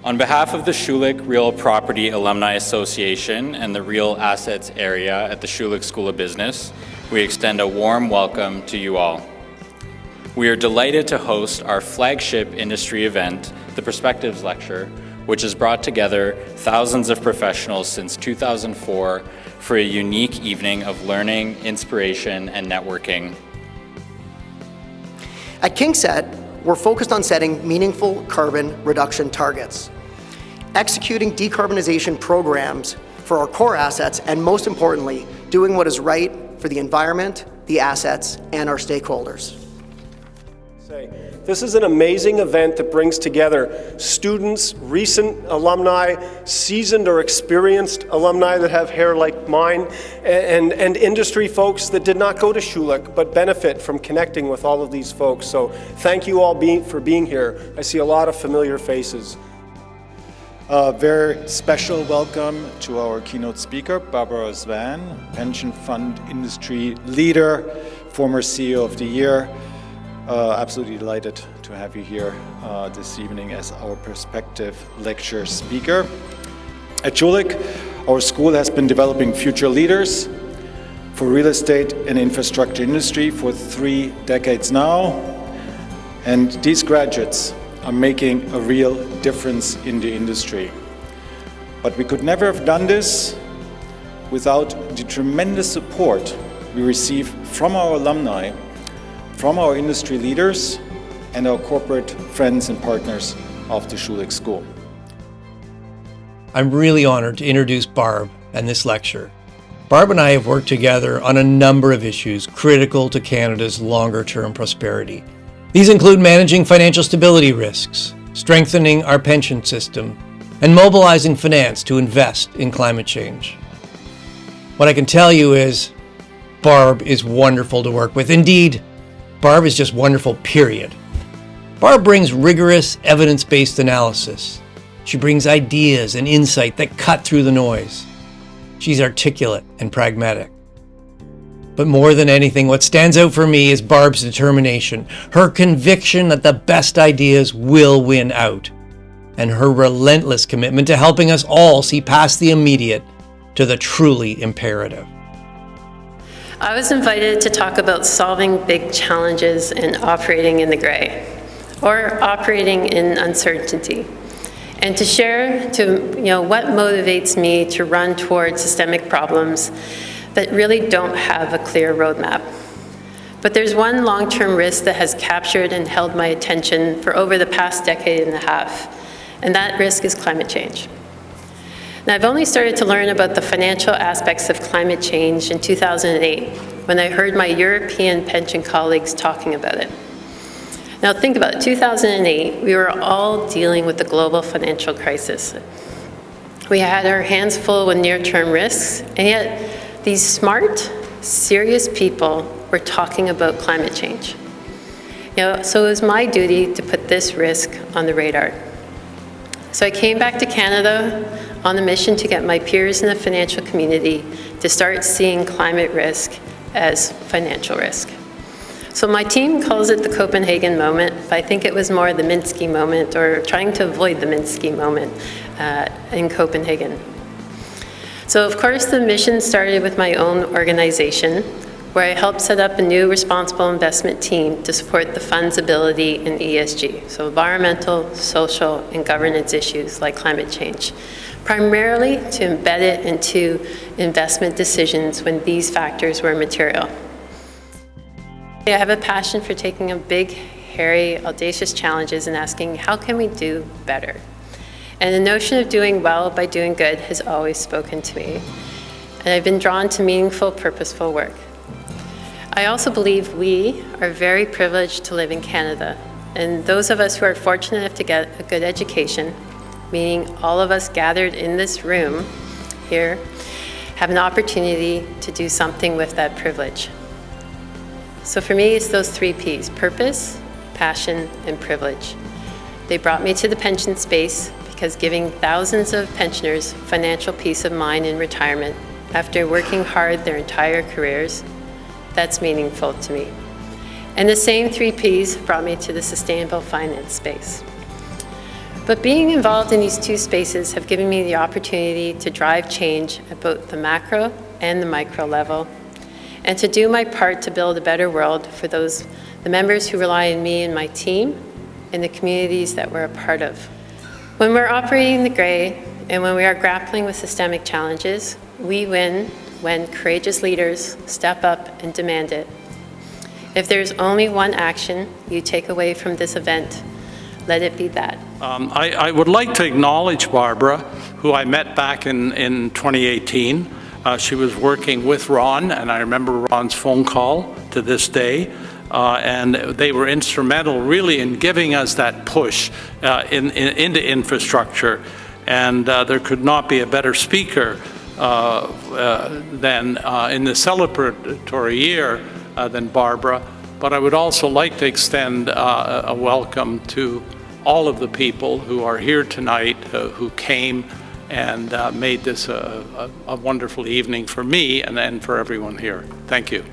On behalf of the Schulich Real Property Alumni Association and the Real Assets area at the Schulich School of Business, we extend a warm welcome to you all. We are delighted to host our flagship industry event, the Perspectives Lecture, which has brought together thousands of professionals since 2004 for a unique evening of learning, inspiration, and networking. At KingSet, we're focused on setting meaningful carbon reduction targets, executing decarbonization programs for our core assets, and most importantly, doing what is right for the environment, the assets, and our stakeholders. This is an amazing event that brings together students, recent alumni, seasoned or experienced alumni that have hair like mine, and industry folks that did not go to Schulich but benefit from connecting with all of these folks. So thank you all for being here. I see a lot of familiar faces. A very special welcome to our keynote speaker, Barb Zvan, pension fund industry leader, former CEO of the year. Absolutely delighted to have you here this evening as our Perspective Lecture speaker. At Schulich, our school has been developing future leaders for real estate and infrastructure industry for 3 decades now, and these graduates are making a real difference in the industry. But we could never have done this without the tremendous support we receive from our alumni, from our industry leaders, and our corporate friends and partners of the Schulich School. I'm really honored to introduce Barb and this lecture. Barb and I have worked together on a number of issues critical to Canada's longer-term prosperity. These include managing financial stability risks, strengthening our pension system, and mobilizing finance to invest in climate change. What I can tell you is, Barb is wonderful to work with. Indeed, Barb is just wonderful, period. Barb brings rigorous, evidence-based analysis. She brings ideas and insight that cut through the noise. She's articulate and pragmatic. But more than anything, what stands out for me is Barb's determination, her conviction that the best ideas will win out, and her relentless commitment to helping us all see past the immediate to the truly imperative. I was invited to talk about solving big challenges and operating in the gray, or operating in uncertainty, and to share what motivates me to run towards systemic problems that really don't have a clear roadmap. But there's one long-term risk that has captured and held my attention for over the past decade and a half, and that risk is climate change. Now, I've only started to learn about the financial aspects of climate change in 2008, when I heard my European pension colleagues talking about it. Now think about it, 2008, we were all dealing with the global financial crisis. We had our hands full with near-term risks, and yet these smart, serious people were talking about climate change. So it was my duty to put this risk on the radar. So I came back to Canada on a mission to get my peers in the financial community to start seeing climate risk as financial risk. So my team calls it the Copenhagen moment, but I think it was more the Minsky moment, or trying to avoid the Minsky moment in Copenhagen. So of course the mission started with my own organization, where I helped set up a new responsible investment team to support the fund's ability in ESG, so environmental, social, and governance issues like climate change, primarily to embed it into investment decisions when these factors were material. I have a passion for taking on big, hairy, audacious challenges and asking, how can we do better? And the notion of doing well by doing good has always spoken to me. And I've been drawn to meaningful, purposeful work. I also believe we are very privileged to live in Canada. And those of us who are fortunate enough to get a good education, meaning all of us gathered in this room here, have an opportunity to do something with that privilege. So for me, it's those 3 Ps: purpose, passion, and privilege. They brought me to the pension space because giving thousands of pensioners financial peace of mind in retirement after working hard their entire careers, that's meaningful to me. And the same 3 Ps brought me to the sustainable finance space. But being involved in these two spaces have given me the opportunity to drive change at both the macro and the micro level, and to do my part to build a better world for the members who rely on me and my team and the communities that we're a part of. When we're operating the gray and when we are grappling with systemic challenges, we win when courageous leaders step up and demand it. If there's only one action you take away from this event, let it be that. I would like to acknowledge Barbara, who I met back in 2018. She was working with Ron, and I remember Ron's phone call to this day. And they were instrumental really in giving us that push into infrastructure. And there could not be a better speaker than in the celebratory year than Barbara. But I would also like to extend a welcome to all of the people who are here tonight, who came and made this a wonderful evening for me and for everyone here. Thank you.